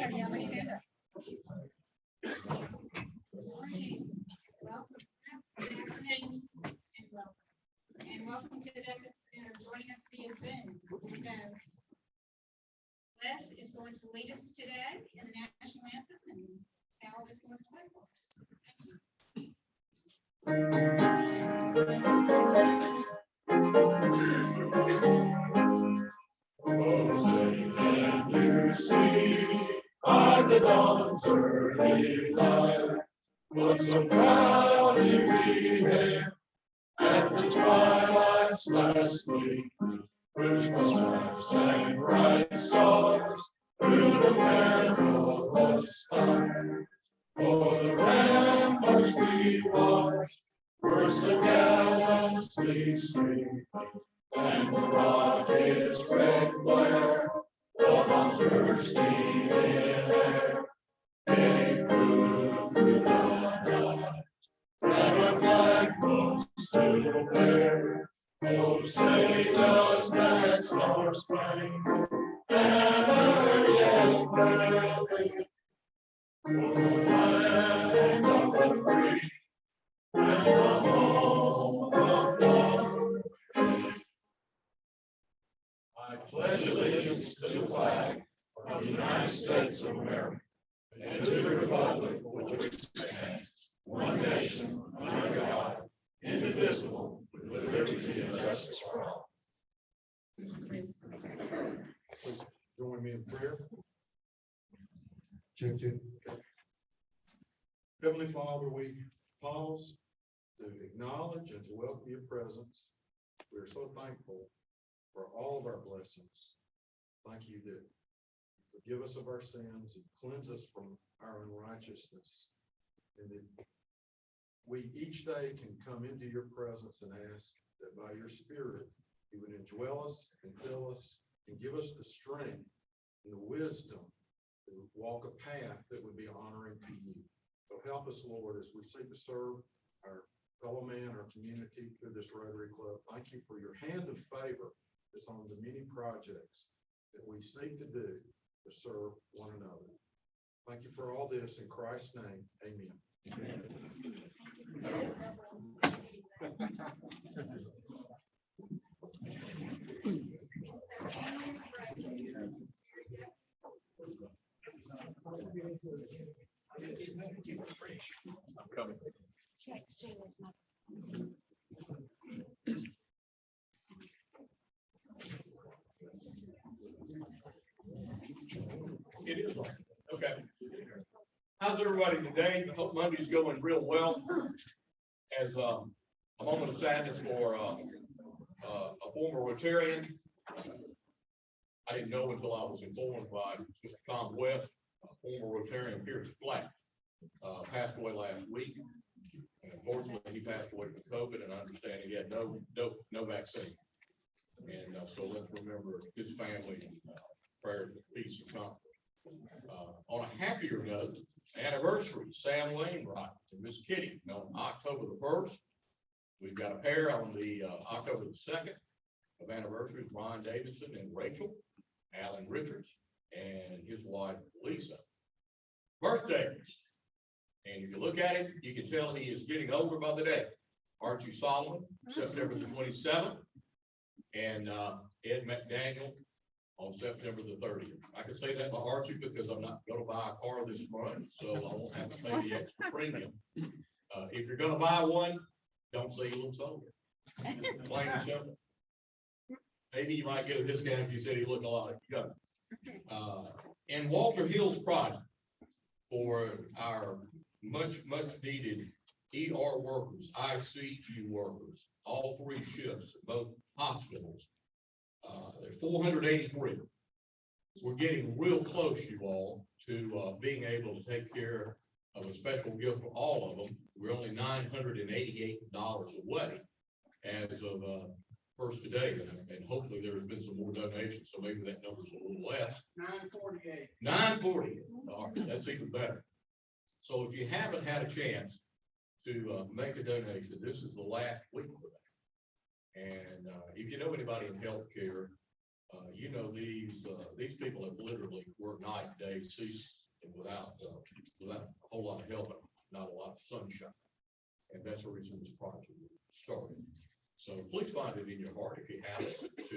And welcome to them that are joining us via Zoom. So Les is going to lead us today in the national anthem, and Cal is going to play for us. Oh, sing and you see by the dawn's early light, what so proudly we hailed at the twilight's last gleam, Christmas stripes and bright stars through the perilous fight. For the ramparts we watched were so gallantly streamed, and the rocket's red glare, the bombs bursting in air, they proved through the night that our flag was still there. Oh, say does that star-spangled banner yet wave for the land of the free and the home of the brave? I pledge allegiance to the flag of the United States of America and to the republic for which it stands, one nation, under God, indivisible, with liberty and justice for all. Please join me in prayer. Check. Heavenly Father, we pause to acknowledge and to welcome your presence. We are so thankful for all of our blessings. Thank you that you forgive us of our sins and cleanse us from our unrighteousness, and that we each day can come into your presence and ask that by your Spirit you would indwell us and fill us and give us the strength and the wisdom to walk a path that would be honoring to you. So help us, Lord, as we seek to serve our fellow man, our community through this Rotary Club. Thank you for your hand of favor that's on the many projects that we seek to do to serve one another. Thank you for all this in Christ's name. Amen. Amen. I'm coming. It is on. Okay. How's everybody today? I hope Monday's going real well. As a moment of sadness for a former Rotarian. I didn't know until I was informed by Mr. Tom West, a former Rotarian here at Flat, passed away last week. And unfortunately, he passed away from COVID, and I understand he had no vaccine. And so let's remember his family and prayers of peace and comfort. On a happier note, anniversary, Sam Wainwright and Miss Kitty, on October the 1st. We've got a pair on the October the 2nd of anniversaries, Ron Davidson and Rachel, Alan Richards, and his wife, Lisa. Birthdays. And if you look at him, you can tell he is getting older by the day. Archie Solomon, September the 27th, and Ed McDaniel on September the 30th. I can say that by Archie because I'm not going to buy a car this month, so I won't have to pay the extra premium. If you're going to buy one, don't say he looks older. Plain and simple. Maybe you might get a discount if you said he looked a lot younger. And Walter Hill's project for our much needed ER workers, ICU workers, all three shifts at both hospitals. There's 483. We're getting real close, you all, to being able to take care of a special gift for all of them. We're only $988 away as of first today, and hopefully there has been some more donations, so maybe that number's a little less. 948. 948. All right, that's even better. So if you haven't had a chance to make a donation, this is the last week for that. And if you know anybody in healthcare, You know, these people have literally worked night and day, cease, and without a whole lot of help, and not a lot of sunshine. And that's the reason this project started. So please find it in your heart, if you have it, to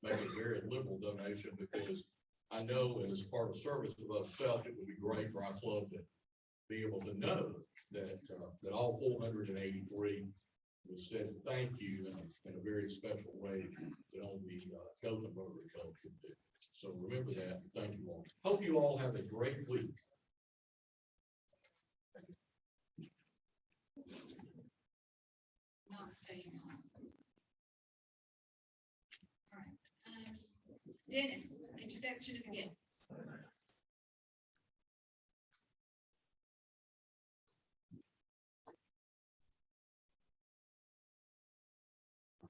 make a very liberal donation, because I know as part of service of us felt it would be great for our club to be able to know that all 483 was said thank you in a very special way that only the Dothan Rotary Club could do. So remember that. Thank you all. Hope you all have a great week. Not staying on. All right. Dennis, introduction of again.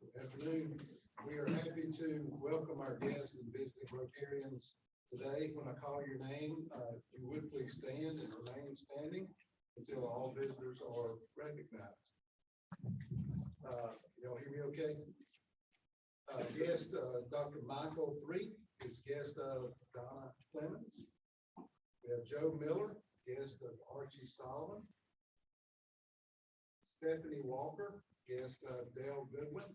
Good afternoon. We are happy to welcome our guests and visiting Rotarians today. When I call your name, if you would please stand and remain standing until all visitors are recognized. Y'all hear me okay? Guest Dr. Michael Threet is guest of Donna Clemens. We have Joe Miller, guest of Archie Solomon. Stephanie Walker, guest of Dale Goodwin.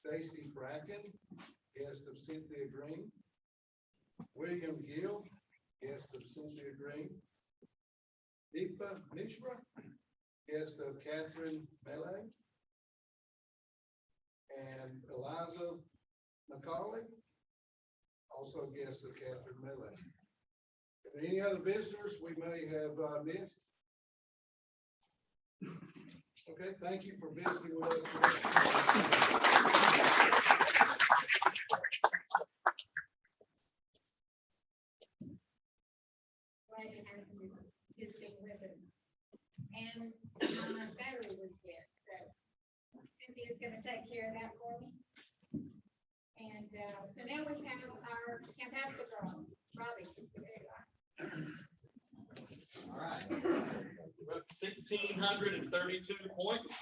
Stacy Bracken, guest of Cynthia Green. William Gill, guest of Cynthia Green. Deepa Mishra, guest of Catherine Melee. And Eliza McCauley, also guest of Catherine Melee. If any other visitors we may have missed? Okay, thank you for visiting with us today. Glad to have you visiting with us. And my battery was dead, so Cynthia's gonna take care of that for me. And so now we have our Campaspe girl, Robbie. All right. We're up to 1,632 points.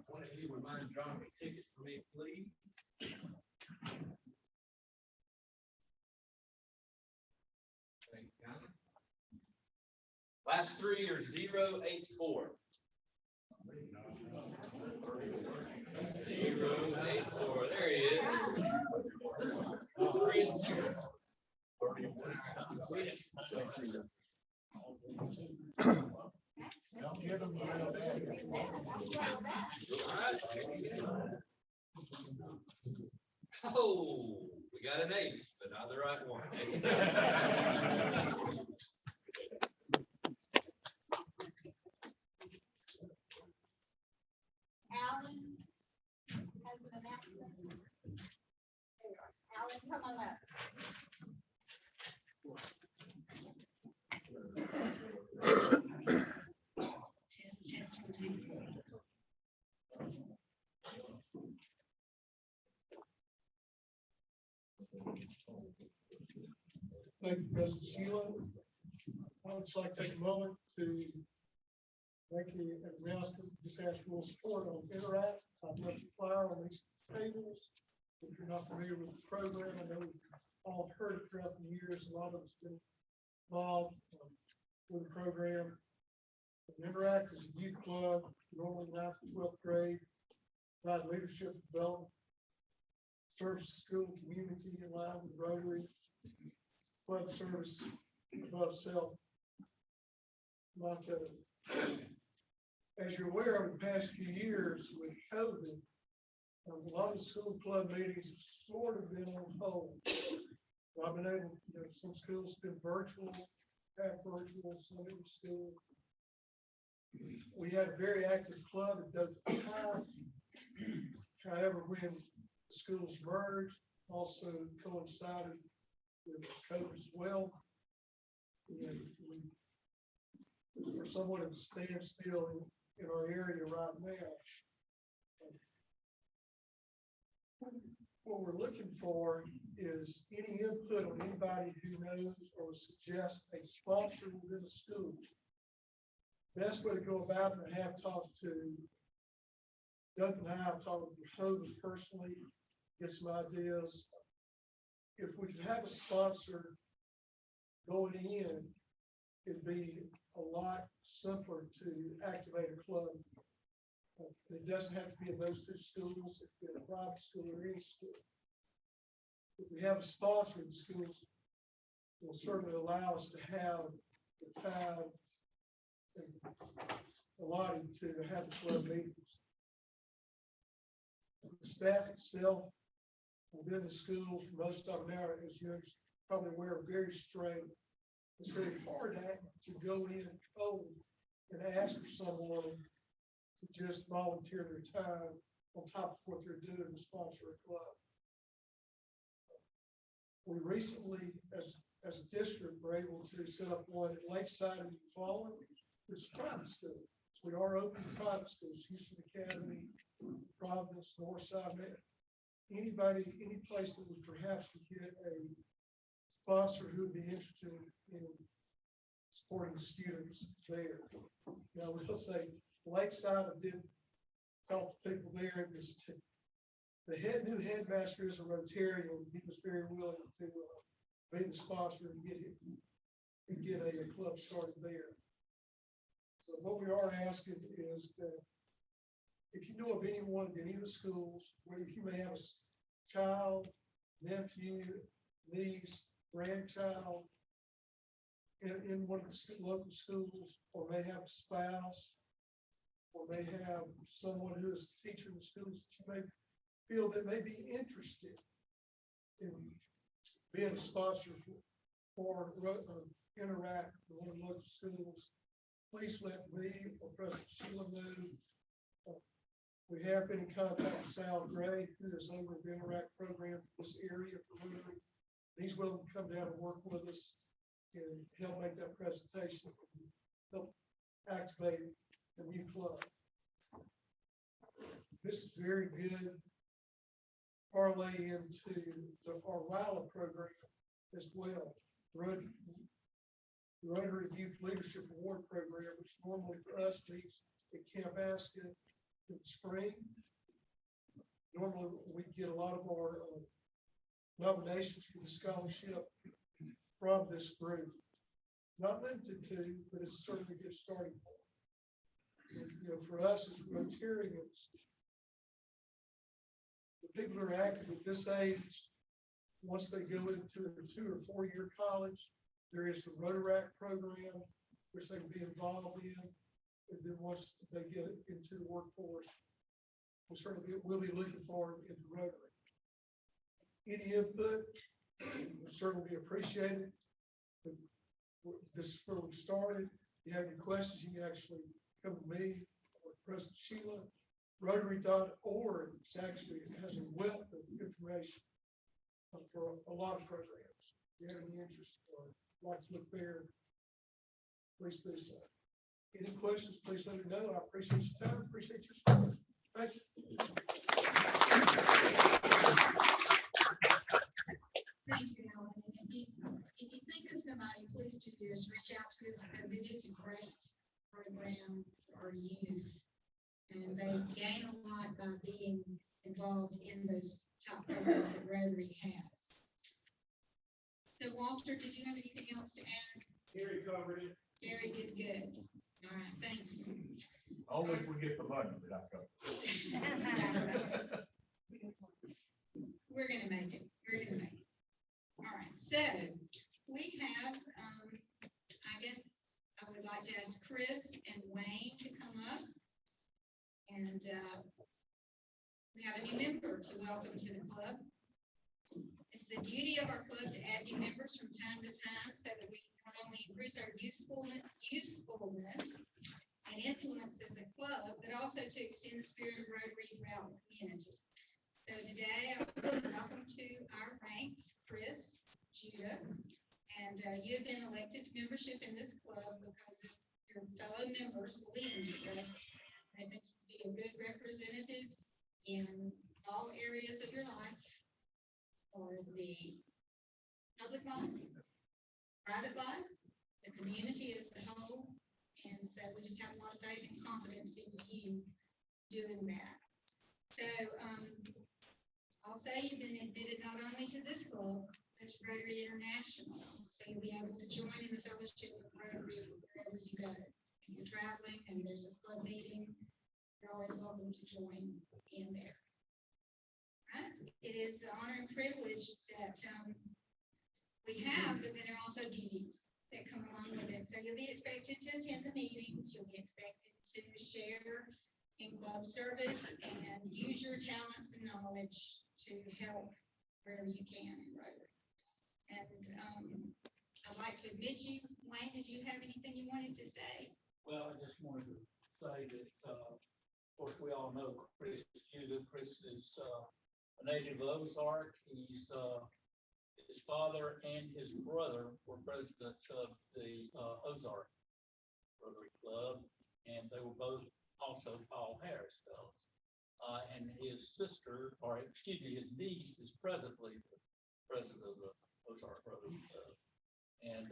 One of you would mind drawing a ticket for me, please? Thank you, Connor. Last three are 084. 084. There he is. Three is two. Oh, we got an ace, but not the right one. Alan has an announcement. There you are. Alan, come on up. Thank you, President Sheila. I would just like to take a moment to make the announcement, just ask for support on Interact. I've left a flyer on these tables. If you're not familiar with the program, I know we've all heard it throughout the years. A lot of us been involved with the program. Interact is a youth club, normally 9th to 12th grade, provide leadership development, serves the school community in line with Rotary. Club service above self. Motto. As you're aware, over the past few years with COVID, a lot of school club meetings have sort of been on hold. I've been able, some schools have been virtual, half virtual, some in school. We had a very active club at Dothan Rotary. However, when the schools merged, also coincided with COVID as well. We're somewhat at a standstill in our area right now. What we're looking for is any input on anybody who knows or suggests a sponsor within the school. Best way to go about it, I have talked to Dothan, I've talked to Hogan personally. get some ideas. If we could have a sponsor going in, it'd be a lot simpler to activate a club. It doesn't have to be in those two schools, it could be a private school or any school. If we have a sponsor, the schools will certainly allow us to have the time allotted to have the club meetings. The staff itself within the schools, most of them now, as you're probably aware, are very strained. It's very hard to go in cold and ask for someone to just volunteer their time on top of what they're doing to sponsor a club. We recently, as a district, were able to set up one at Lakeside and Fallen. It's a private school. So we are open to private schools, Houston Academy, Providence, Northside. Anybody, any place that we perhaps could get a sponsor who would be interested in supporting the students there. Now, we'll say Lakeside, I did talk to people there. The new headmaster is a Rotarian. He was very willing to be the sponsor and get a club started there. So what we are asking is that if you know of anyone in any of the schools, where if you may have a child, nephew, niece, grandchild in one of the local schools, or may have a spouse, or may have someone who is a teacher in the schools that you may feel that may be interested in being a sponsor for Interact with one of the local schools, please let me or President Sheila know. We have been in contact with Sal Gray, who is over the Interact program in this area for Rotary. He's willing to come down and work with us and help make that presentation, help activate the new club. This is very good parlay into our WILA program as well. The Rotary Youth Leadership Award Program, which normally for us meets at Camp Ascot in the spring. Normally we get a lot of our nominations for the scholarship from this group. Not limited to, but it's certainly a good starting point. And, you know, for us as Rotarians, the people who are active at this age, once they go into a 2 or 4 year college, there is the Rotaract program, which they can be involved in. And then once they get into the workforce, we'll be looking forward into Rotary. Any input will certainly be appreciated. This is where we started. If you have any questions, you can actually come to me or President Sheila. Rotary.org has a wealth of information for a lot of programs. If you have any interest or like to look there, please do so. Any questions, please let me know. I appreciate your time, appreciate your support. Thank you. Thank you, Alan. And if you think of somebody, please do just reach out to us, because it is a great program for our youth. And they gain a lot by being involved in those top programs that Rotary has. So Walter, did you have anything else to add? Gary covered it. Gary did good. All right, thank you. Only if we get the money that I cover. We're gonna make it. We're gonna make it. All right, so we have, I guess I would like to ask Chris and Wayne to come up. And we have a new member to welcome to the club. It's the duty of our club to add new members from time to time so that we not only increase our usefulness and influence as a club, but also to extend the spirit of Rotary throughout the community. So today, welcome to our ranks, Chris, Judah, and you have been elected to membership in this club because of your fellow members believing in us. I think you'd be a good representative in all areas of your life, for the public life, private life, the community as a whole. And so we just have a lot of faith and confidence in you doing that. So Also, you've been admitted not only to this club, but to Rotary International. So you'll be able to join in the fellowship of Rotary wherever you go. If you're traveling and there's a club meeting, you're always welcome to join in there. Right? It is the honor and privilege that we have, but then there are also duties that come along with it. So you'll be expected to attend the meetings. You'll be expected to share in club service and use your talents and knowledge to help wherever you can in Rotary. And I'd like to admit you, Wayne, did you have anything you wanted to say? Well, I just wanted to say that, of course, we all know Chris Judah. Chris is a native of Ozark. He's his father and his brother were presidents of the Ozark Rotary Club, and they were both also Paul Harris fellows. And his sister, or excuse me, his niece is presently the president of the Ozark Rotary Club. And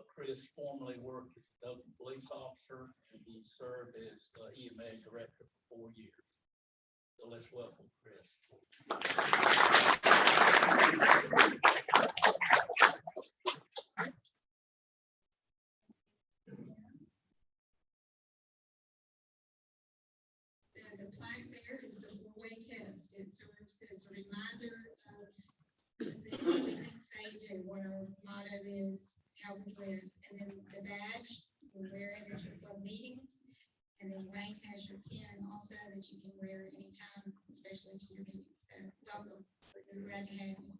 Chris formerly worked as a Dothan police officer, and he served as EMA director for 4 years. So let's welcome Chris. So the plaque there is the four-way test. It serves as a reminder of the things we can say to what our motto is, how we live. And then the badge, you'll wear it at your club meetings. And then Wayne has your pin also that you can wear anytime, especially to your meetings. So welcome. We're glad to have you.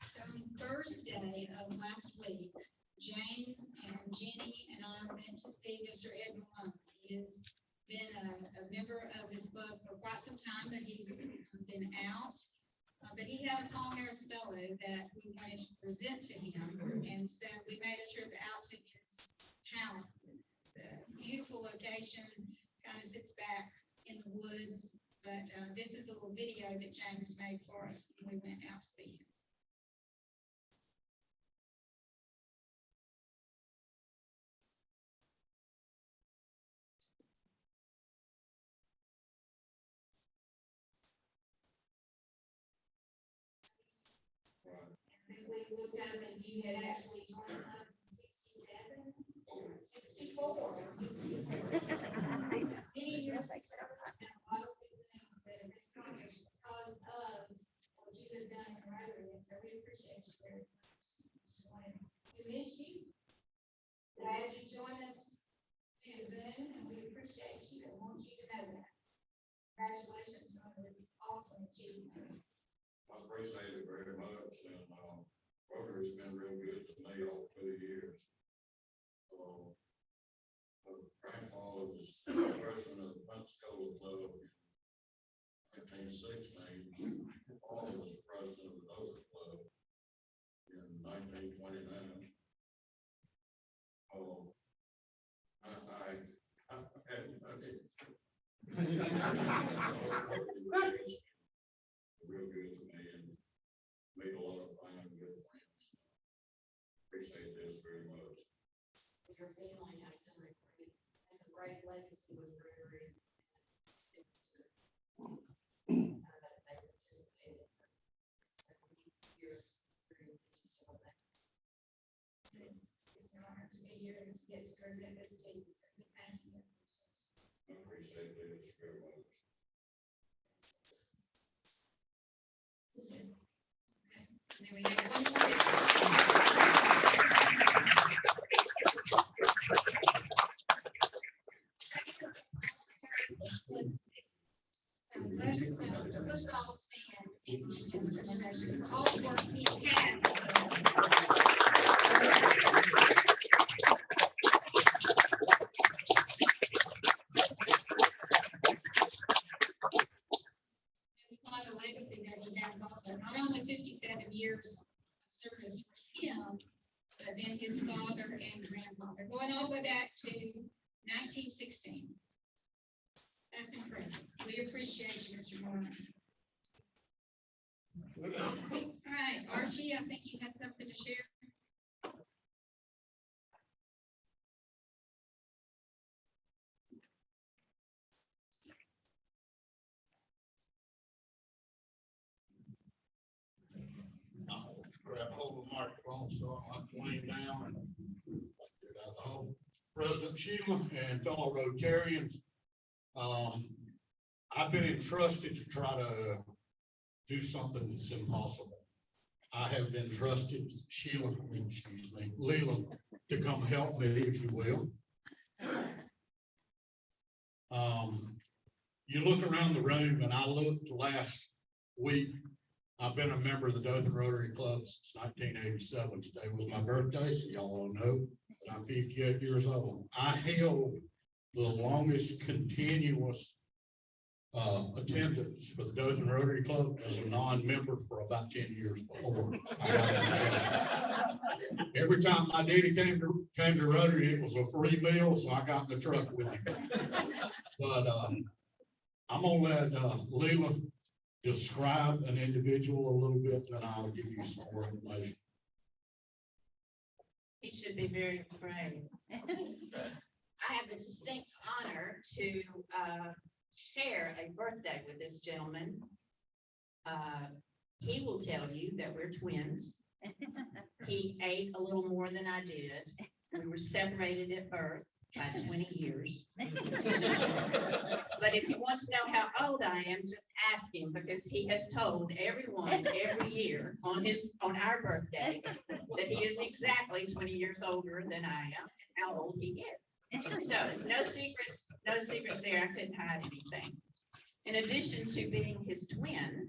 So on Thursday of last week, James and Jenny and I went to see Mr. Ed Malone. He has been a member of this club for quite some time, but he's been out. But he had a Paul Harris fellow that we wanted to present to him. And so we made a trip out to his house. It's a beautiful location, kind of sits back in the woods. But this is a little video that James made for us when we went out to see him. We looked up and you had actually turned 67, 64. Many years of service and a lot of good things that have been accomplished because of what you have done in Rotary. And so we appreciate you very much. We miss you. Glad you joined us via Zoom, and we appreciate you and want you to know that. Congratulations on this awesome achievement. I appreciate it very much, and Rotary's been real good to me all 2 years. My grandfather was president of the Pensacola Club in 1916. My father was president of the Dothan Club in 1929. Real good to me and made a lot of fine good friends. Appreciate this very much. Your family has a great legacy with Rotary. They participated for so many years through all that. It's an honor to be here and to get to present this to you. So thank you. I appreciate this very much. And then we have one more. Let's all stand. All work he has. It's quite a legacy that he has also. Not only 57 years of service for him, but then his father and grandfather, going all the way back to 1916. That's impressive. We appreciate you, Mr. Norman. All right, Archie, I think you had something to share. I'll grab hold of the microphone, so I'm laying down and get out the hole. President Sheila and fellow Rotarians, I've been entrusted to try to do something that's impossible. I have been trusted, Leland, to come help me, if you will. You look around the room, and I looked last week. I've been a member of the Dothan Rotary Club since 1987. Today was my birthday, so y'all all know that I'm 58 years old. I held the longest continuous attendance for the Dothan Rotary Club as a non-member for about 10 years before. Every time my daddy came to Rotary, it was a free meal, so I got in the truck with him. But I'm gonna let Leland describe an individual a little bit, then I'll give you some more information. He should be very afraid. I have the distinct honor to share a birthday with this gentleman. He will tell you that we're twins. He ate a little more than I did. We were separated at birth by 20 years. But if you want to know how old I am, just ask him, because he has told everyone every year on our birthday that he is exactly 20 years older than I am and how old he is. So it's no secrets there. I couldn't hide anything. In addition to being his twin,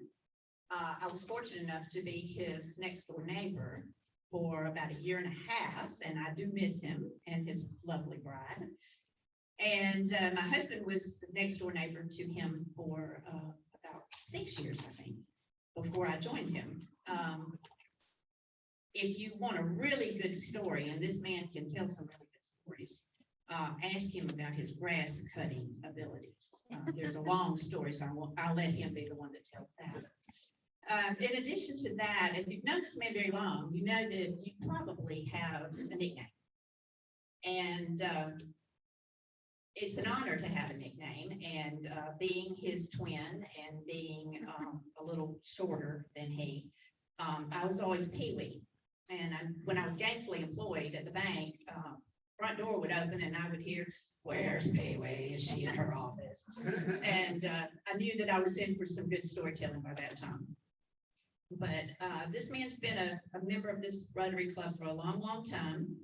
I was fortunate enough to be his next door neighbor for about a year and a half, and I do miss him and his lovely bride. And my husband was the next door neighbor to him for about 6 years, I think, before I joined him. If you want a really good story, and this man can tell some really good stories, ask him about his grass cutting abilities. There's a long story, so I'll let him be the one that tells that. In addition to that, if you've known this man very long, you know that you probably have a nickname. And it's an honor to have a nickname, and being his twin and being a little shorter than he, I was always Pee-wee. And when I was gainfully employed at the bank, front door would open and I would hear, "Where's Pee-wee? Is she in her office?" And I knew that I was in for some good storytelling by that time. But this man's been a member of this Rotary Club for a long, long time.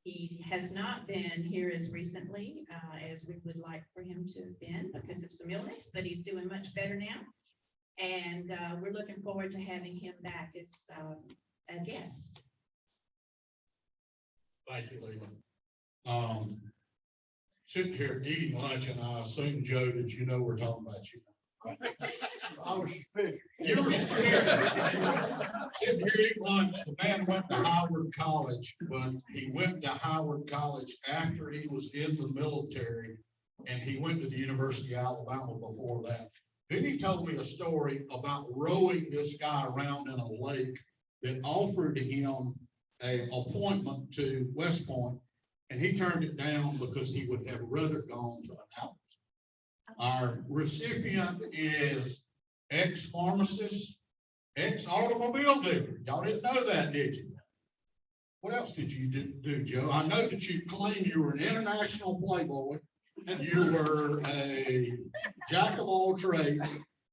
He has not been here as recently as we would like for him to have been because of some illness, but he's doing much better now. And we're looking forward to having him back as a guest. Thank you, Leland. Sitting here eating lunch, and I assume, Joe, that you know we're talking about you. I was suspicious. You were suspicious. Sitting here eating lunch, the man went to Howard College, but he went to Howard College after he was in the military, and he went to the University of Alabama before that. Then he told me a story about rowing this guy around in a lake that offered him an appointment to West Point, and he turned it down because he would have rather gone to an house. Our recipient is ex-pharmacist, ex-automobile dealer. Y'all didn't know that, did you? What else did you do, Joe? I know that you claim you were an international playboy. You were a jack of all trades.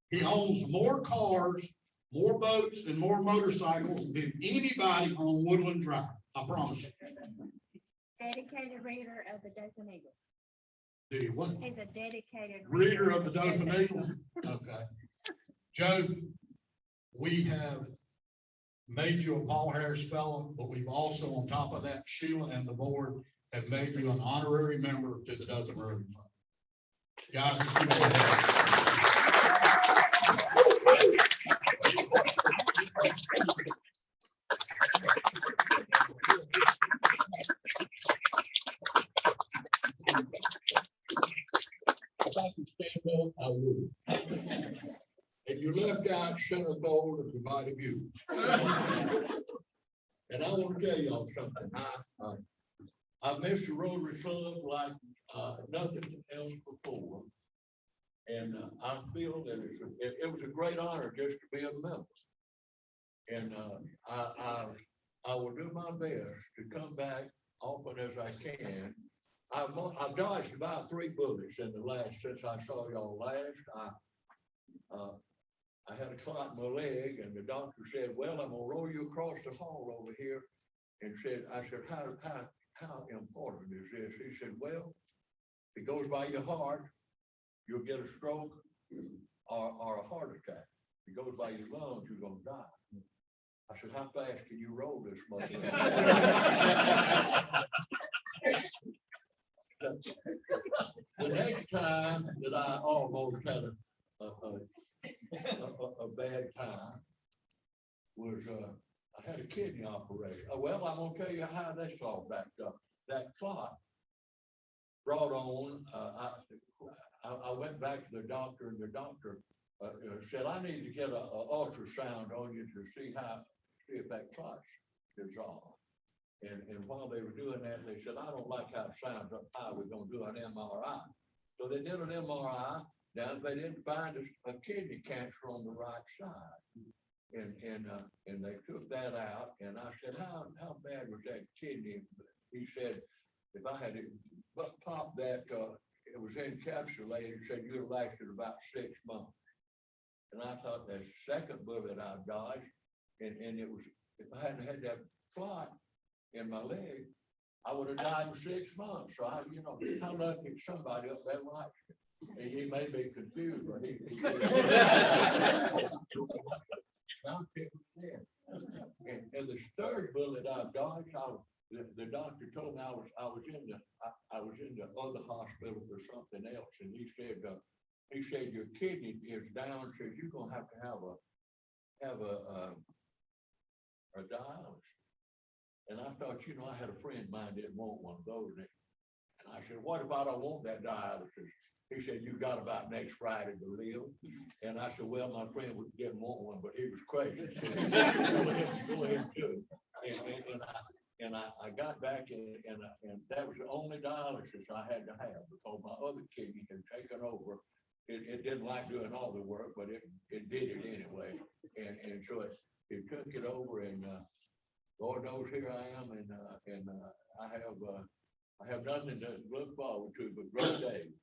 He owns more cars, more boats, and more motorcycles than anybody on Woodland Drive. I promise you. Dedicated reader of the Dothan Eagle. Do you what? He's a dedicated Reader of the Dothan Eagle. Okay. Joe, we have made you a Paul Harris Fellow, but we've also, on top of that, Sheila and the board have made you an honorary member to the Dothan Rotary Club. Guys, if you don't have. If I can stand up, I would. If you left out Centerfold and Divided View. And I want to tell y'all something. I miss the Rotary Club like nothing else before. And I feel that it was a great honor just to be a member. And I will do my best to come back often as I can. I've dodged about 3 bullets in the last, since I saw y'all last. I had a clot in my leg, and the doctor said, well, I'm gonna roll you across the hall over here. And I said, how important is this? He said, well, if it goes by your heart, you'll get a stroke or a heart attack. If it goes by your lungs, you're gonna die. I said, how fast can you roll this muscle? The next time that I almost had a bad time was I had a kidney operation. Well, I'm gonna tell you how that's all backed up. That clot brought on. I went back to the doctor, and the doctor said, I need to get an ultrasound on you to see if that clot's dissolved. And while they were doing that, they said, I don't like how it sounds up high. We're gonna do an MRI. So they did an MRI. Now they didn't find a kidney cancer on the right side. And they took that out. And I said, how bad was that kidney? He said, if I had popped that, it was encapsulated, said you'd have lasted about 6 months. And I thought that's the second bullet I dodged. And it was, if I hadn't had that clot in my leg, I would have died in 6 months. So how lucky somebody up there likes it. He may be confused, but he and the third bullet I dodged, the doctor told me I was in the other hospital for something else, and he said your kidney is down, says you're gonna have to have a dialysis. And I thought, I had a friend of mine didn't want one of those, and I said, what if I don't want that dialysis? He said, you got about next Friday to live. And I said, well, my friend didn't want one, but he was crazy. So go ahead and do it. And I got back and that was the only dialysis I had to have because my other kidney had taken over. It didn't like doing all the work, but it did it anyway. And so it took it over, and Lord knows here I am, and I have nothing to look forward to but great days.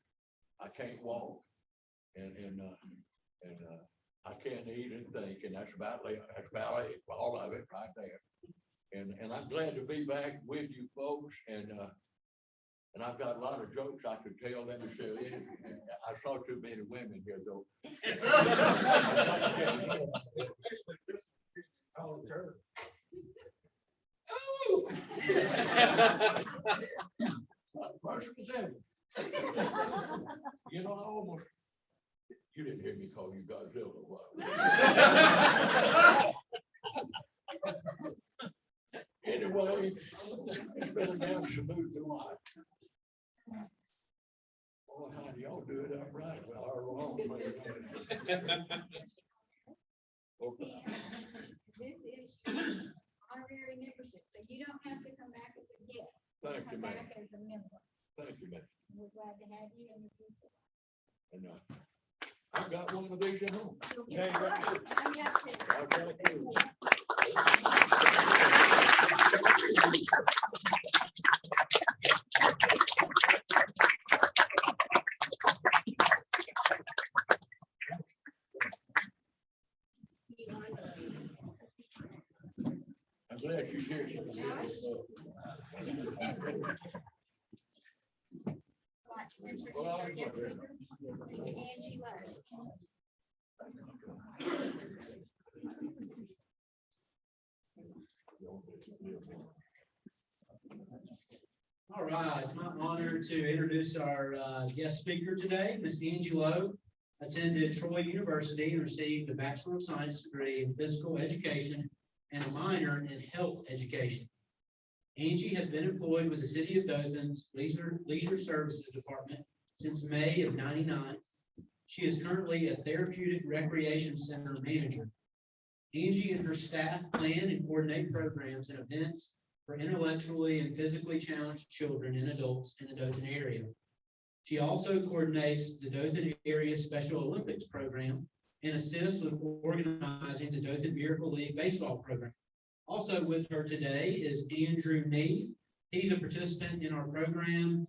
I can't walk, and I can't eat and think, and that's about it, all of it right there. And I'm glad to be back with you folks, and I've got a lot of jokes I could tell. Let me say, I saw too many women here though. I almost, you didn't hear me call you Godzilla. Anyway, it's been an absolute delight. Oh, how do y'all do it upright? Well, or wrong. Okay. This is honorary membership, so you don't have to come back as a guest. Thank you, Come ma'am. back as a member. Thank you, ma'am. We're glad to have you in the future. And I've got one of these at home. Yeah, you got to. I've got two. I'm glad you're here. Watch, introduce our guest speaker, Angie Lowe. All right, it's my honor to introduce our guest speaker today, Ms. Angie Lowe. Attended Troy University and received a Bachelor of Science degree in Physical Education and a minor in Health Education. Angie has been employed with the City of Dothan's Leisure Services Department since May of '99. She is currently a Therapeutic Recreation Center manager. Angie and her staff plan and coordinate programs and events for intellectually and physically challenged children and adults in the Dothan area. She also coordinates the Dothan Area Special Olympics program and assists with organizing the Dothan Miracle League baseball program. Also with her today is Andrew Neve. He's a participant in our program,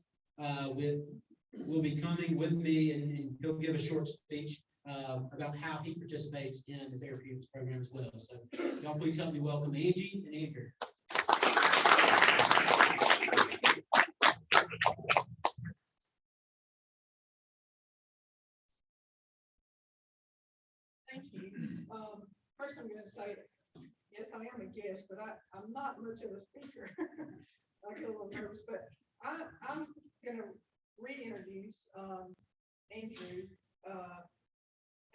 will be coming with me and he'll give a short speech about how he participates in the therapeutics program as well. So y'all please help me welcome Angie and Andrew. Thank you. First, I'm going to say, yes, I am a guest, but I'm not much of a speaker. I get a little nervous, but I'm going to reintroduce Andrew.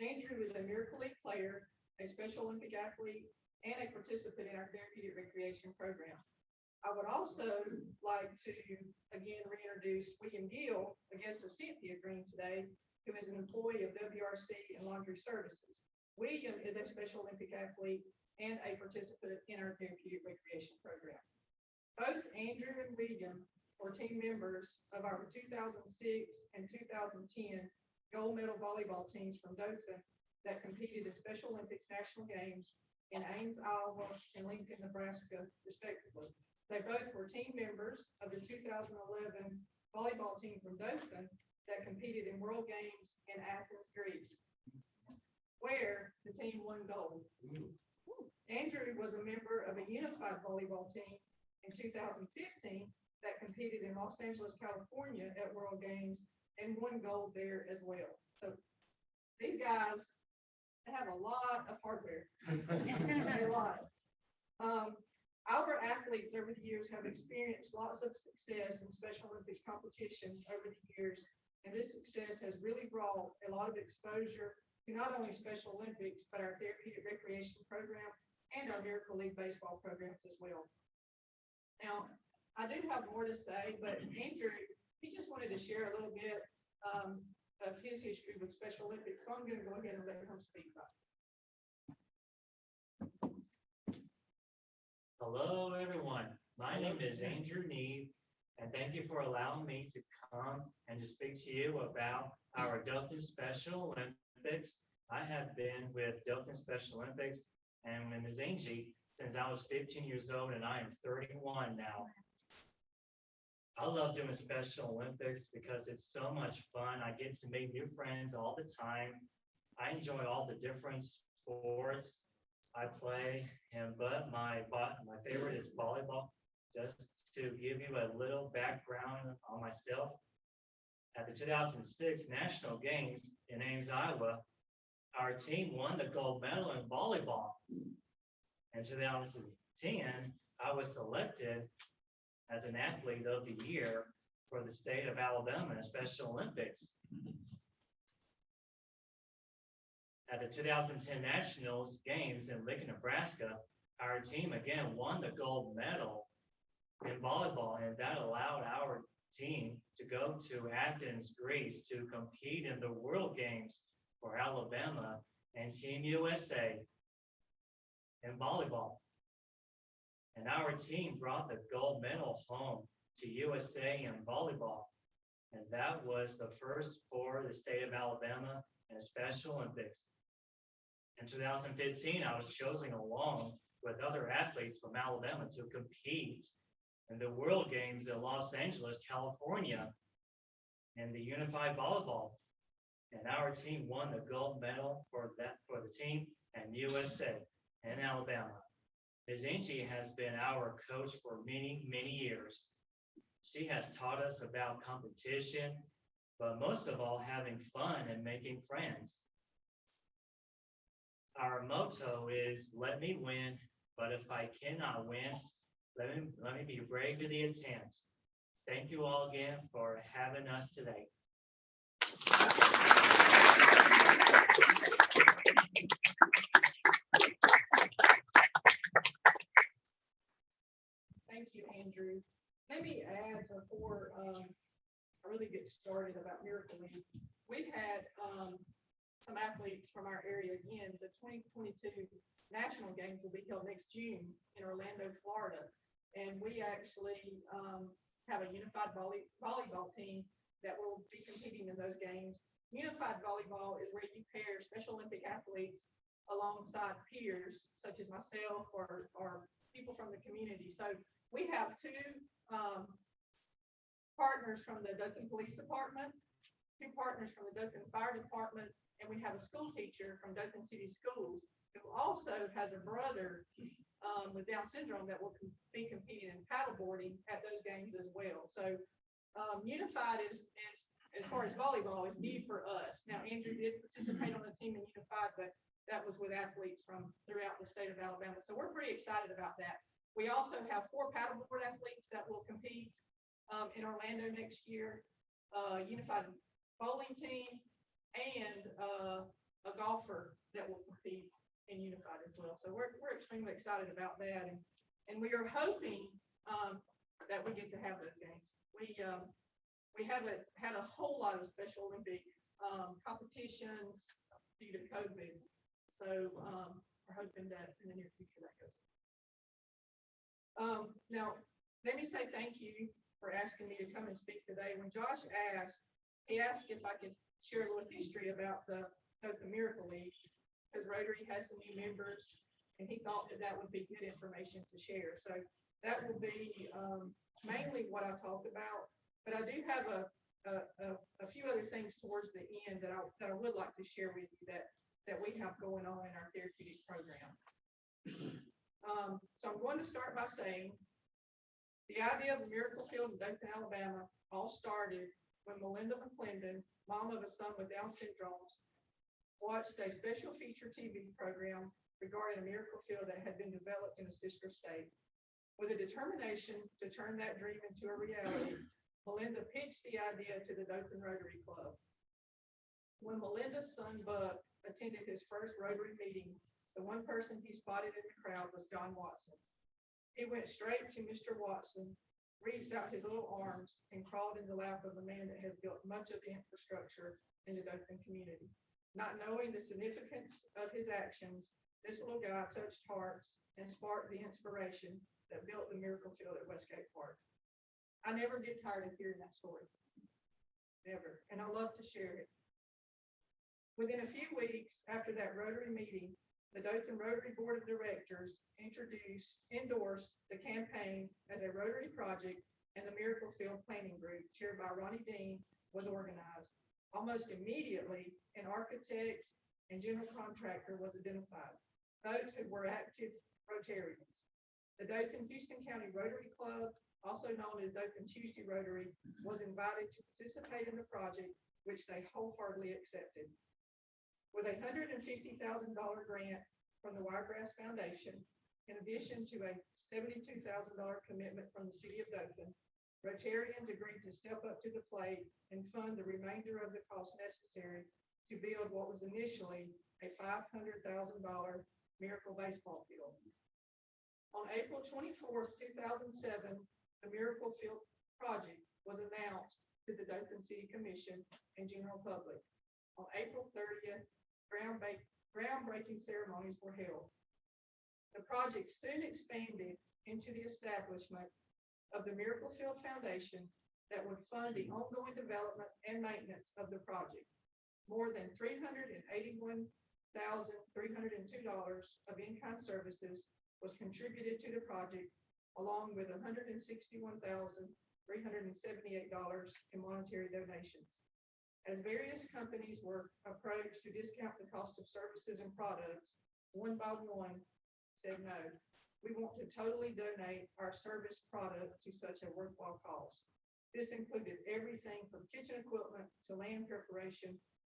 Andrew is a Miracle League player, a Special Olympic athlete, and a participant in our Therapeutic Recreation program. I would also like to again reintroduce William Gill, a guest of Cynthia Green today, who is an employee of WRC and Laundry Services. William is a Special Olympic athlete and a participant in our Therapeutic Recreation program. Both Andrew and William were team members of our 2006 and 2010 gold medal volleyball teams from Dothan that competed in Special Olympics National Games in Ames, Iowa, and Lincoln, Nebraska, respectively. They both were team members of the 2011 volleyball team from Dothan that competed in World Games in Athens, Greece, where the team won gold. Andrew was a member of a unified volleyball team in 2015 that competed in Los Angeles, California at World Games and won gold there as well. So these guys have a lot of hardware, a lot. Our athletes over the years have experienced lots of success in Special Olympics competitions over the years, and this success has really brought a lot of exposure to not only Special Olympics, but our Therapeutic Recreation program and our Miracle League baseball programs as well. Now, I do have more to say, but Andrew, he just wanted to share a little bit of his history with Special Olympics, so I'm going to go ahead and let him speak up. Hello, everyone. My name is Andrew Neve, and thank you for allowing me to come and to speak to you about our Dothan Special Olympics. I have been with Dothan Special Olympics and with Ms. Angie since I was 15 years old, and I am 31 now. I love doing Special Olympics because it's so much fun. I get to meet new friends all the time. I enjoy all the different sports I play, but my favorite is volleyball. Just to give you a little background on myself, at the 2006 National Games in Ames, Iowa, our team won the gold medal in volleyball. In 2010, I was selected as an athlete of the year for the state of Alabama in Special Olympics. At the 2010 National Games in Lincoln, Nebraska, our team again won the gold medal in volleyball, and that allowed our team to go to Athens, Greece to compete in the World Games for Alabama and Team USA in volleyball. And our team brought the gold medal home to USA in volleyball. And that was the first for the state of Alabama in Special Olympics. In 2015, I was chosen along with other athletes from Alabama to compete in the World Games in Los Angeles, California, in the unified volleyball. And our team won the gold medal for the team and USA in Alabama. Ms. Angie has been our coach for many, many years. She has taught us about competition, but most of all, having fun and making friends. Our motto is, let me win, but if I cannot win, let me be brave to the attempt. Thank you all again for having us today. Thank you, Andrew. Let me add before I really get started about Miracle League. We've had some athletes from our area again. The 2022 National Games will be held next June in Orlando, Florida. And we actually have a unified volleyball team that will be competing in those games. Unified volleyball is where you pair Special Olympic athletes alongside peers, such as myself or people from the community. So we have two partners from the Dothan Police Department, two partners from the Dothan Fire Department, and we have a school teacher from Dothan City Schools who also has a brother with Down syndrome that will be competing in paddleboarding at those games as well. So Unified is as far as volleyball, is new for us. Now, Andrew did participate on the team in Unified, but that was with athletes from throughout the state of Alabama. So we're pretty excited about that. We also have 4 paddleboard athletes that will compete in Orlando next year, Unified bowling team, and a golfer that will compete in Unified as well. So we're extremely excited about that, and we are hoping that we get to have those games. We haven't had a whole lot of Special Olympic competitions due to COVID, so we're hoping that in the near future that goes. Now, let me say thank you for asking me to come and speak today. When Josh asked, he asked if I could share a little history about the Miracle League, because Rotary has some new members, and he thought that would be good information to share. So that will be mainly what I talk about. But I do have a few other things towards the end that I would like to share with you that we have going on in our therapeutic program. So I'm going to start by saying the idea of the Miracle Field in Dothan, Alabama all started when Melinda McClendon, mom of a son with Down syndrome, watched a special feature TV program regarding a miracle field that had been developed in a sister state. With a determination to turn that dream into a reality, Melinda pitched the idea to the Dothan Rotary Club. When Melinda's son, Buck, attended his first Rotary meeting, the one person he spotted in the crowd was John Watson. He went straight to Mr. Watson, reached out his little arms, and crawled in the lap of a man that has built much of the infrastructure in the Dothan community. Not knowing the significance of his actions, this little guy touched hearts and sparked the inspiration that built the Miracle Field at Westgate Park. I never get tired of hearing that story. Never. And I love to share it. Within a few weeks after that Rotary meeting, the Dothan Rotary Board of Directors endorsed the campaign as a Rotary project, and the Miracle Field Planning Group, chaired by Ronnie Dean, was organized. Almost immediately, an architect and general contractor was identified, both who were active Rotarians. The Dothan Houston County Rotary Club, also known as Dothan Tuesday Rotary, was invited to participate in the project, which they wholeheartedly accepted. With a $150,000 grant from the Wiregrass Foundation, in addition to a $72,000 commitment from the city of Dothan, Rotarians agreed to step up to the plate and fund the remainder of the cost necessary to build what was initially a $500,000 Miracle baseball field. On April 24th, 2007, the Miracle Field project was announced to the Dothan City Commission and general public. On April 30th, groundbreaking ceremonies were held. The project soon expanded into the establishment of the Miracle Field Foundation that would fund the ongoing development and maintenance of the project. More than $381,302 of in-kind services was contributed to the project, along with $161,378 in monetary donations. As various companies were approached to discount the cost of services and products, one by one said no. We want to totally donate our service product to such a worthwhile cause. This included everything from kitchen equipment to land preparation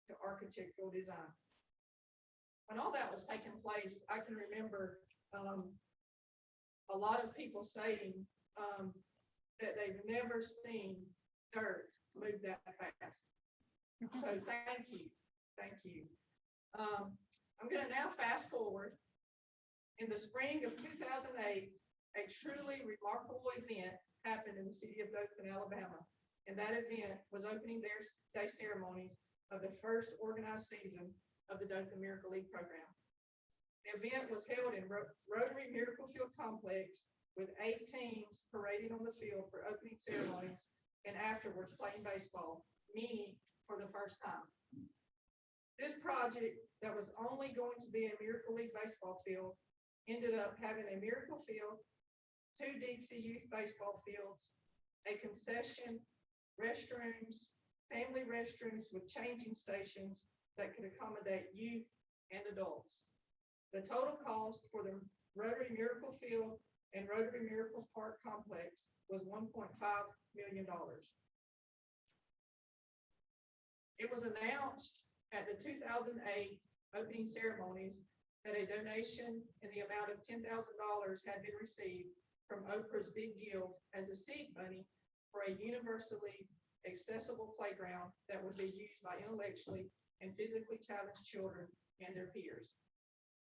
to architectural design. When all that was taking place, I can remember a lot of people saying that they've never seen dirt move that fast. So thank you. I'm going to now fast forward. In the spring of 2008, a truly remarkable event happened in the city of Dothan, Alabama, and that event was opening day ceremonies of the first organized season of the Dothan Miracle League program. The event was held in Rotary Miracle Field Complex with 8 teams parading on the field for opening ceremonies and afterwards playing baseball, many for the first time. This project that was only going to be a Miracle League baseball field ended up having a Miracle Field, 2 Dixie Youth baseball fields, a concession, restrooms, family restrooms with changing stations that could accommodate youth and adults. The total cost for the Rotary Miracle Field and Rotary Miracle Park complex was $1.5 million. It was announced at the 2008 opening ceremonies that a donation in the amount of $10,000 had been received from Oprah's Big Give as a seed money for a universally accessible playground that would be used by intellectually and physically challenged children and their peers.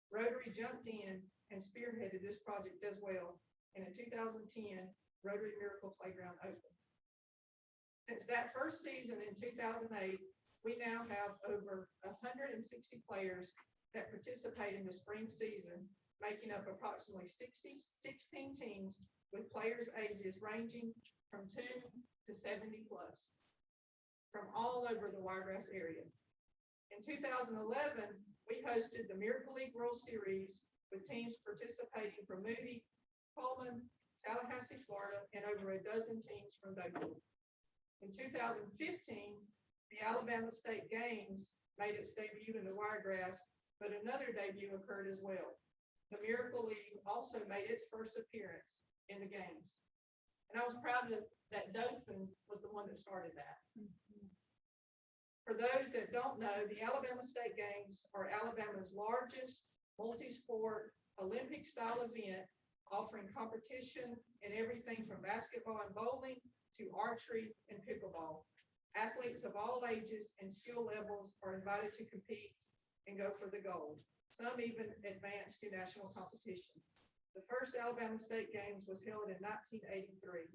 Rotary jumped in and spearheaded this project as well, and in 2010, Rotary Miracle Playground opened. Since that first season in 2008, we now have over 160 players that participate in the spring season, making up approximately 16 teams with players ages ranging from 2 to 70 plus from all over the Wiregrass area. In 2011, we hosted the Miracle League World Series with teams participating from Moody, Coleman, Tallahassee, Florida, and over a dozen teams from Dothan. In 2015, the Alabama State Games made its debut in the Wiregrass, but another debut occurred as well. The Miracle League also made its first appearance in the games. And I was proud that Dothan was the one that started that. For those that don't know, the Alabama State Games are Alabama's largest multi-sport Olympic-style event, offering competition in everything from basketball and bowling to archery and pickleball. Athletes of all ages and skill levels are invited to compete and go for the gold. Some even advance to national competition. The first Alabama State Games was held in 1983.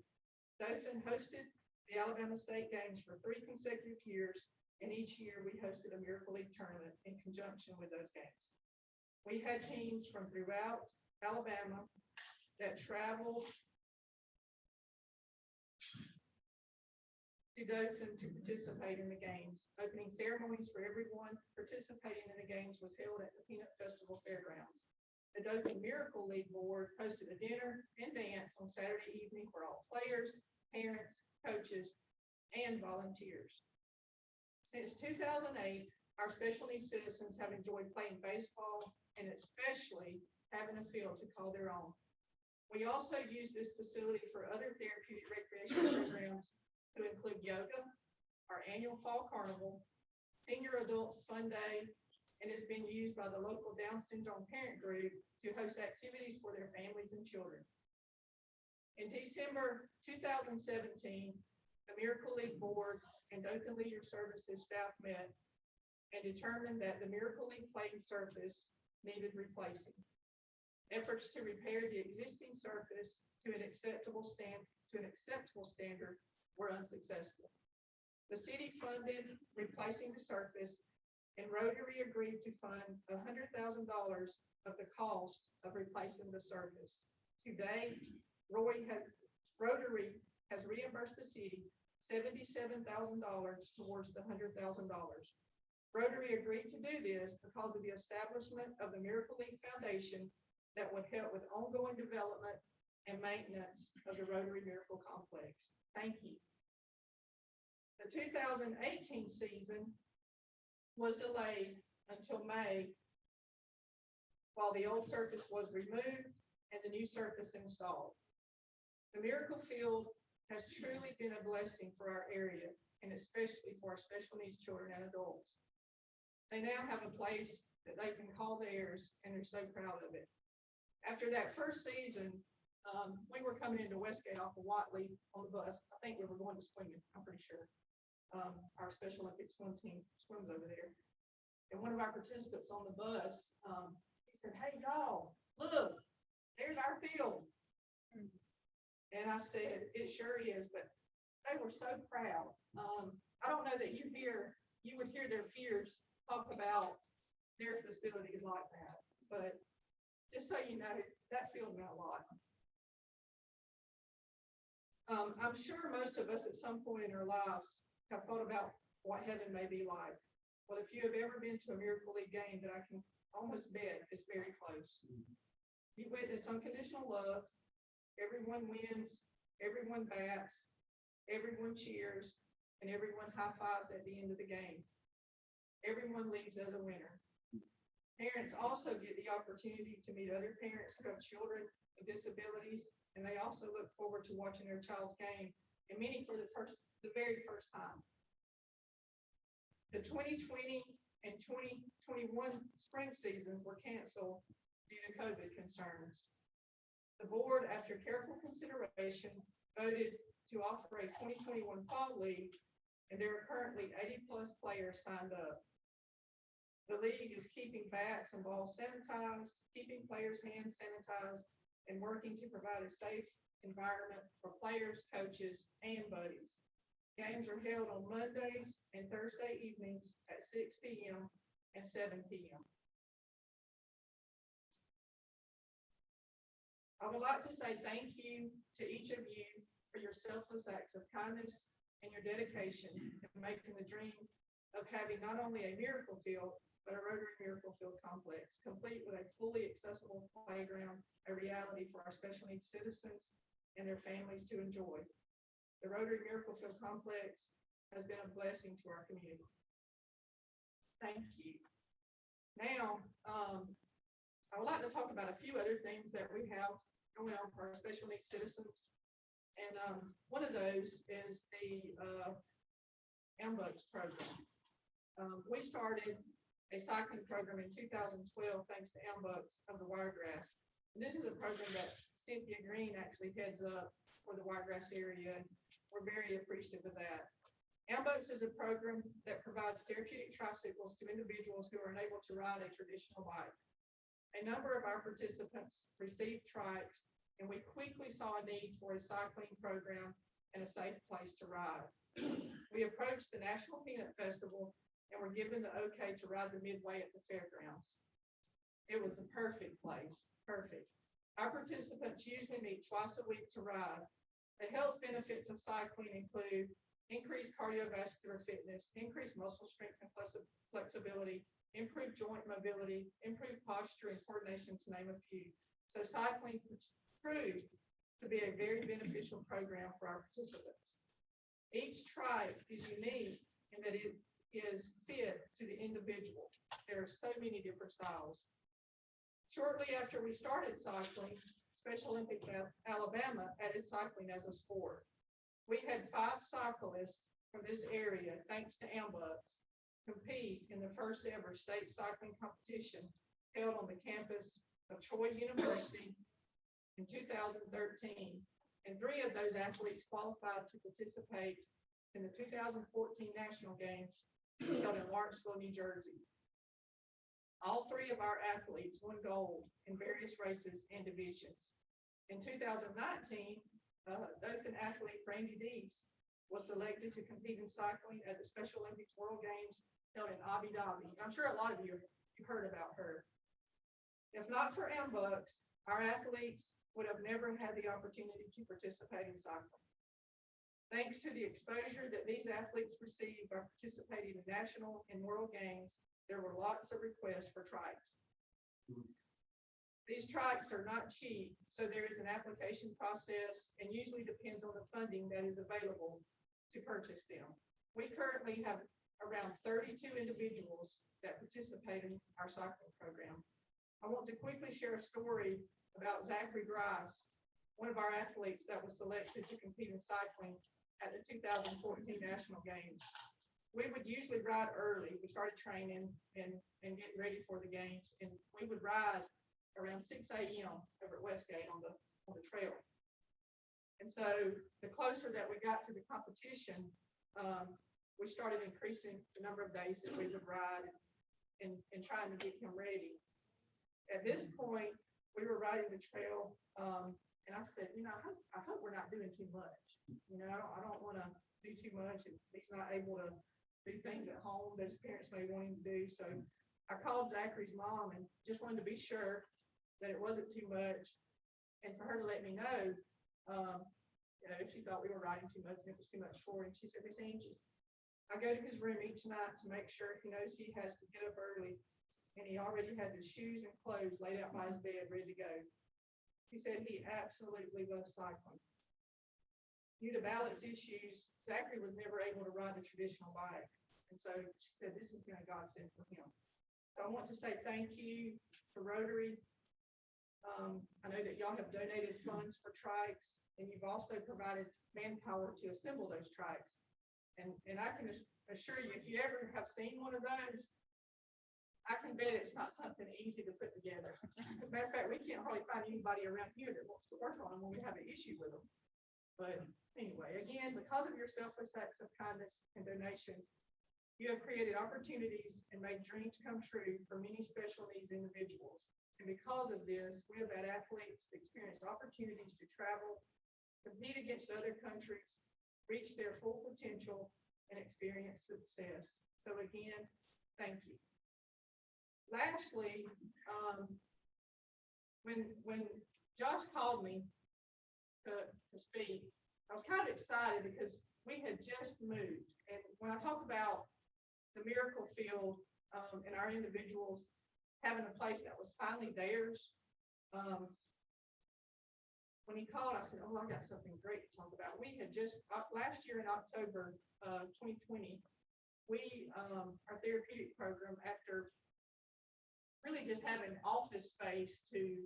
Dothan hosted the Alabama State Games for 3 consecutive years, and each year we hosted a Miracle League tournament in conjunction with those games. We had teams from throughout Alabama that traveled to Dothan to participate in the games. Opening ceremonies for everyone participating in the games was held at the Peanut Festival Fairgrounds. The Dothan Miracle League Board hosted a dinner and dance on Saturday evening for all players, parents, coaches, and volunteers. Since 2008, our special needs citizens have enjoyed playing baseball and especially having a field to call their own. We also use this facility for other therapeutic recreation programs to include yoga, our annual fall carnival, senior adults fun day, and it's been used by the local Down syndrome parent group to host activities for their families and children. In December 2017, the Miracle League Board and Dothan Leisure Services staff met and determined that the Miracle League playing surface needed replacing. Efforts to repair the existing surface to an acceptable standard were unsuccessful. The city funded replacing the surface, and Rotary agreed to fund $100,000 of the cost of replacing the surface. To date, Rotary has reimbursed the city $77,000 towards the $100,000. Rotary agreed to do this because of the establishment of the Miracle League Foundation that would help with ongoing development and maintenance of the Rotary Miracle Complex. Thank you. The 2018 season was delayed until May while the old surface was removed and the new surface installed. The Miracle Field has truly been a blessing for our area, and especially for our special needs children and adults. They now have a place that they can call theirs, and they're so proud of it. After that first season, we were coming into Westgate off of Watley on the bus. I think we were going to swimming, I'm pretty sure. Our Special Olympics swim team swims over there. And one of our participants on the bus, he said, "Hey, y'all, look, there's our field." And I said, "It sure is," but they were so proud. I don't know that you would hear their peers talk about their facilities like that. But just so you know, that filled me a lot. I'm sure most of us at some point in our lives have thought about what heaven may be like. Well, if you have ever been to a Miracle League game, then I can almost bet it's very close. You witness unconditional love. Everyone wins, everyone bats, everyone cheers, and everyone high fives at the end of the game. Everyone leaves as a winner. Parents also get the opportunity to meet other parents who have children with disabilities, and they also look forward to watching their child's game, and many for the very first time. The 2020 and 2021 spring seasons were canceled due to COVID concerns. The board, after careful consideration, voted to offer a 2021 fall league, and there are currently 80+ players signed up. The league is keeping bats and balls sanitized, keeping players' hands sanitized, and working to provide a safe environment for players, coaches, and buddies. Games are held on Mondays and Thursday evenings at 6 p.m. and 7 p.m. I would like to say thank you to each of you for your selfless acts of kindness and your dedication in making the dream of having not only a miracle field, but a Rotary Miracle Field complex, complete with a fully accessible playground, a reality for our special needs citizens and their families to enjoy. The Rotary Miracle Field complex has been a blessing to our community. Thank you. Now, I would like to talk about a few other things that we have going on for our special needs citizens. And one of those is the AMBUCS program. We started a cycling program in 2012 thanks to AMBUCS of the Wiregrass. And this is a program that Cynthia Green actually heads up for the Wiregrass area. We're very appreciative of that. AMBUCS is a program that provides therapeutic tricycles to individuals who are unable to ride a traditional bike. A number of our participants received trikes, and we quickly saw a need for a cycling program and a safe place to ride. We approached the National Peanut Festival and were given the okay to ride the midway at the fairgrounds. It was a perfect place, perfect. Our participants usually meet twice a week to ride. The health benefits of cycling include increased cardiovascular fitness, increased muscle strength and flexibility, improved joint mobility, improved posture and coordination, to name a few. So cycling proved to be a very beneficial program for our participants. Each trike is unique in that it is fit to the individual. There are so many different styles. Shortly after we started cycling, Special Olympics Alabama added cycling as a sport. We had 5 cyclists from this area, thanks to AMBUCS, compete in the first ever state cycling competition held on the campus of Troy University in 2013. And 3 of those athletes qualified to participate in the 2014 National Games held in Lawrenceville, New Jersey. All 3 of our athletes won gold in various races and divisions. In 2019, Dothan athlete Brandy Dees was selected to compete in cycling at the Special Olympics World Games held in Abu Dhabi. I'm sure a lot of you have heard about her. If not for AMBUCS, our athletes would have never had the opportunity to participate in cycling. Thanks to the exposure that these athletes received by participating in national and world games, there were lots of requests for trikes. These trikes are not cheap, so there is an application process and usually depends on the funding that is available to purchase them. We currently have around 32 individuals that participate in our cycling program. I want to quickly share a story about Zachary Grice, one of our athletes that was selected to compete in cycling at the 2014 National Games. We would usually ride early. We started training and getting ready for the games, and we would ride around 6 a.m. over at Westgate on the trail. And so the closer that we got to the competition, we started increasing the number of days that we would ride and trying to get him ready. At this point, we were riding the trail, and I said, I hope we're not doing too much. I don't want to do too much, and he's not able to do things at home that his parents may want him to do. So I called Zachary's mom and just wanted to be sure that it wasn't too much. And for her to let me know, if she thought we were writing too much and it was too much for him. She said, Miss Angie, I go to his room each night to make sure he knows he has to get up early and he already has his shoes and clothes laid out by his bed, ready to go. She said he absolutely loves cycling. Due to balance issues, Zachary was never able to ride a traditional bike. And so she said, this has been a godsend for him. So I want to say thank you to Rotary. I know that y'all have donated funds for trikes, and you've also provided manpower to assemble those trikes. And I can assure you, if you ever have seen one of those, I can bet it's not something easy to put together. As a matter of fact, we can't hardly find anybody around here that wants to work on them when we have an issue with them. But anyway, again, because of your selfless acts of kindness and donations, you have created opportunities and made dreams come true for many special needs individuals. And because of this, we have had athletes experience opportunities to travel, compete against other countries, reach their full potential, and experience success. So again, thank you. Lastly, when Josh called me to speak, I was kind of excited because we had just moved. And when I talk about the miracle field and our individuals having a place that was finally theirs, when he called, I said, oh, I got something great to talk about. We had just, last year in October 2020, our therapeutic program, after really just having office space to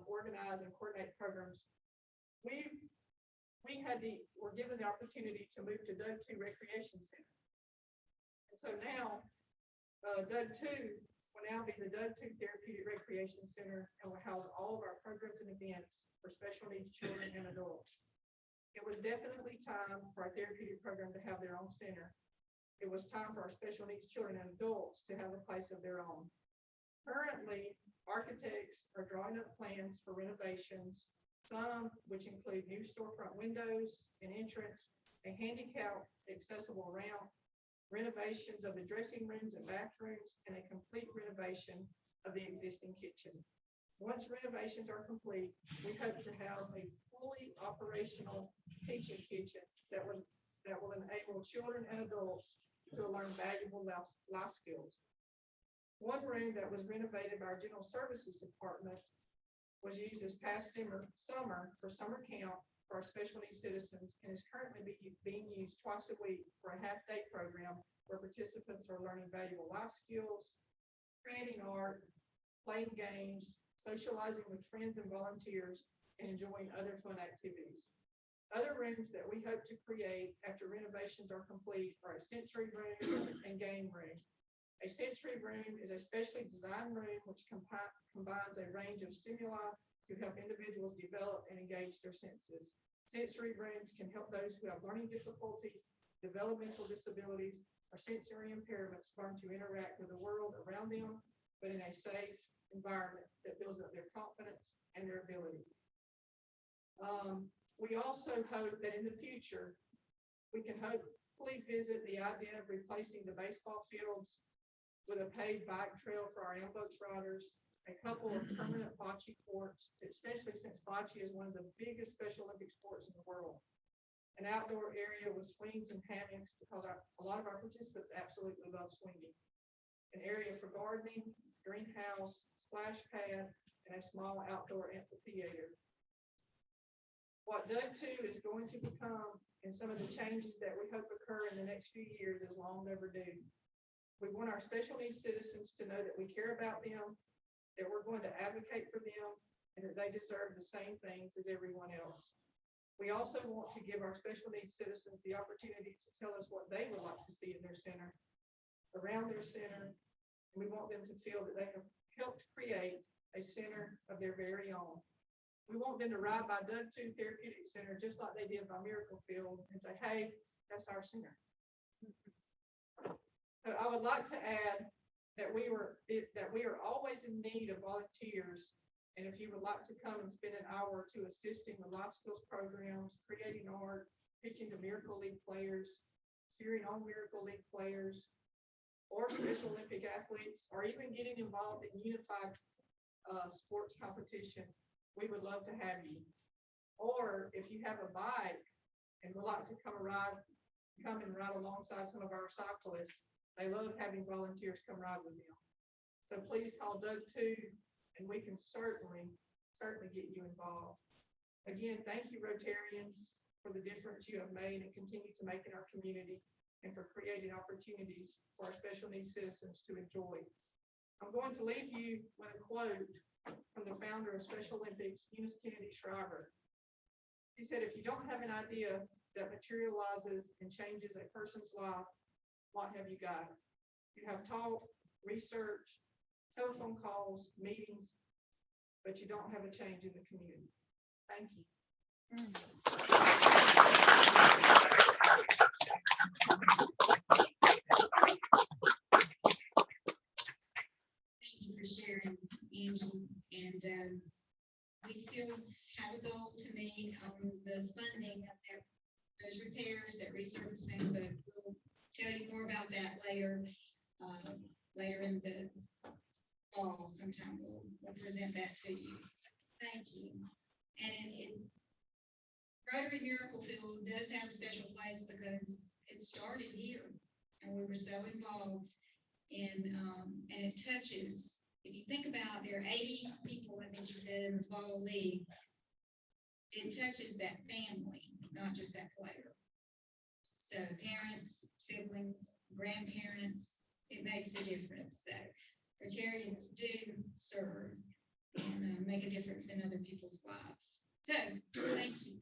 organize and coordinate programs, were given the opportunity to move to Dothan Recreation Center. And so now, Dothan will now be the Dothan Therapeutic Recreation Center and will house all of our programs and events for special needs children and adults. It was definitely time for our therapeutic program to have their own center. It was time for our special needs children and adults to have a place of their own. Currently, architects are drawing up plans for renovations, some which include new storefront windows, an entrance, a handicap accessible ramp, renovations of the dressing rooms and bathrooms, and a complete renovation of the existing kitchen. Once renovations are complete, we hope to have a fully operational teaching kitchen that will enable children and adults to learn valuable life skills. One room that was renovated by our General Services Department was used this past summer for summer camp for our special needs citizens and is currently being used twice a week for a half-day program where participants are learning valuable life skills, creating art, playing games, socializing with friends and volunteers, and enjoying other fun activities. Other rooms that we hope to create after renovations are complete are a sensory room and game room. A sensory room is a specially designed room which combines a range of stimuli to help individuals develop and engage their senses. Sensory rooms can help those who have learning difficulties, developmental disabilities, or sensory impairments learn to interact with the world around them, but in a safe environment that builds up their confidence and their ability. We also hope that in the future, we can hopefully visit the idea of replacing the baseball fields with a paved bike trail for our ambulance riders, a couple of permanent bocce courts, especially since bocce is one of the biggest Special Olympic sports in the world. An outdoor area with swings and hammocks because a lot of our participants absolutely love swinging. An area for gardening, greenhouse, splash pad, and a small outdoor amphitheater. What Doug 2 is going to become and some of the changes that we hope occur in the next few years is long overdue. We want our special needs citizens to know that we care about them, that we're going to advocate for them, and that they deserve the same things as everyone else. We also want to give our special needs citizens the opportunity to tell us what they would like to see in their center, around their center. We want them to feel that they have helped create a center of their very own. We want them to ride by Doug 2 Therapeutic Center just like they did by Miracle Field and say, hey, that's our center. So I would like to add that we are always in need of volunteers. And if you would like to come and spend an hour or two assisting with life skills programs, creating art, pitching to Miracle League players, cheering on Miracle League players, or Special Olympic athletes, or even getting involved in unified sports competition, we would love to have you. Or if you have a bike and would like to come and ride alongside some of our cyclists, they love having volunteers come ride with them. So please call Doug too, and we can certainly get you involved. Again, thank you, Rotarians, for the difference you have made and continue to make in our community, and for creating opportunities for our special needs citizens to enjoy. I'm going to leave you with a quote from the founder of Special Olympics, Eunice Kennedy Shriver. She said, "If you don't have an idea that materializes and changes a person's life, what have you got? You have talk, research, telephone calls, meetings, but you don't have a change in the community." Thank you. Thank you for sharing, Angie. And we still have a goal to meet on the funding of those repairs, that resurfacing, but we'll tell you more about that later. Later in the fall, sometime we'll present that to you. Thank you. And Rotary Miracle Field does have a special place because it started here, and we were so involved in, and it touches. If you think about, there are 80 people, I think you said, in the fall league. It touches that family, not just that player. So parents, siblings, grandparents, it makes a difference. So Rotarians do serve and make a difference in other people's lives. So thank you.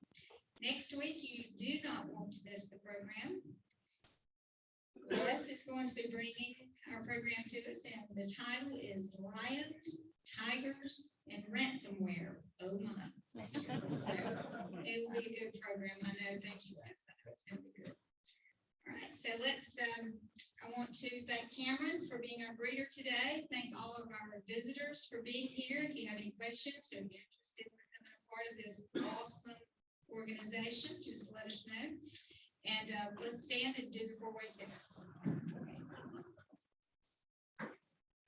Next week, you do not want to miss the program. Les is going to be bringing our program to us, and the title is Lions, Tigers, and Ransomware. Oh my. So it will be a good program. I know. Thank you, Les. I know it's going to be good. All right. So I want to thank Cameron for being our greeter today. Thank all of our visitors for being here. If you have any questions or if you're interested in becoming a part of this awesome organization, just let us know. And let's stand and do the four-way test.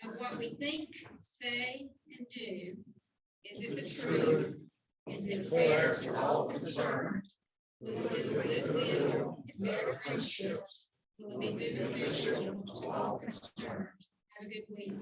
Of what we think, say, and do, is it the truth? Is it fair to all concerned? Will it build goodwill and better friendships? Will it be beneficial to all concerned? Have a good week.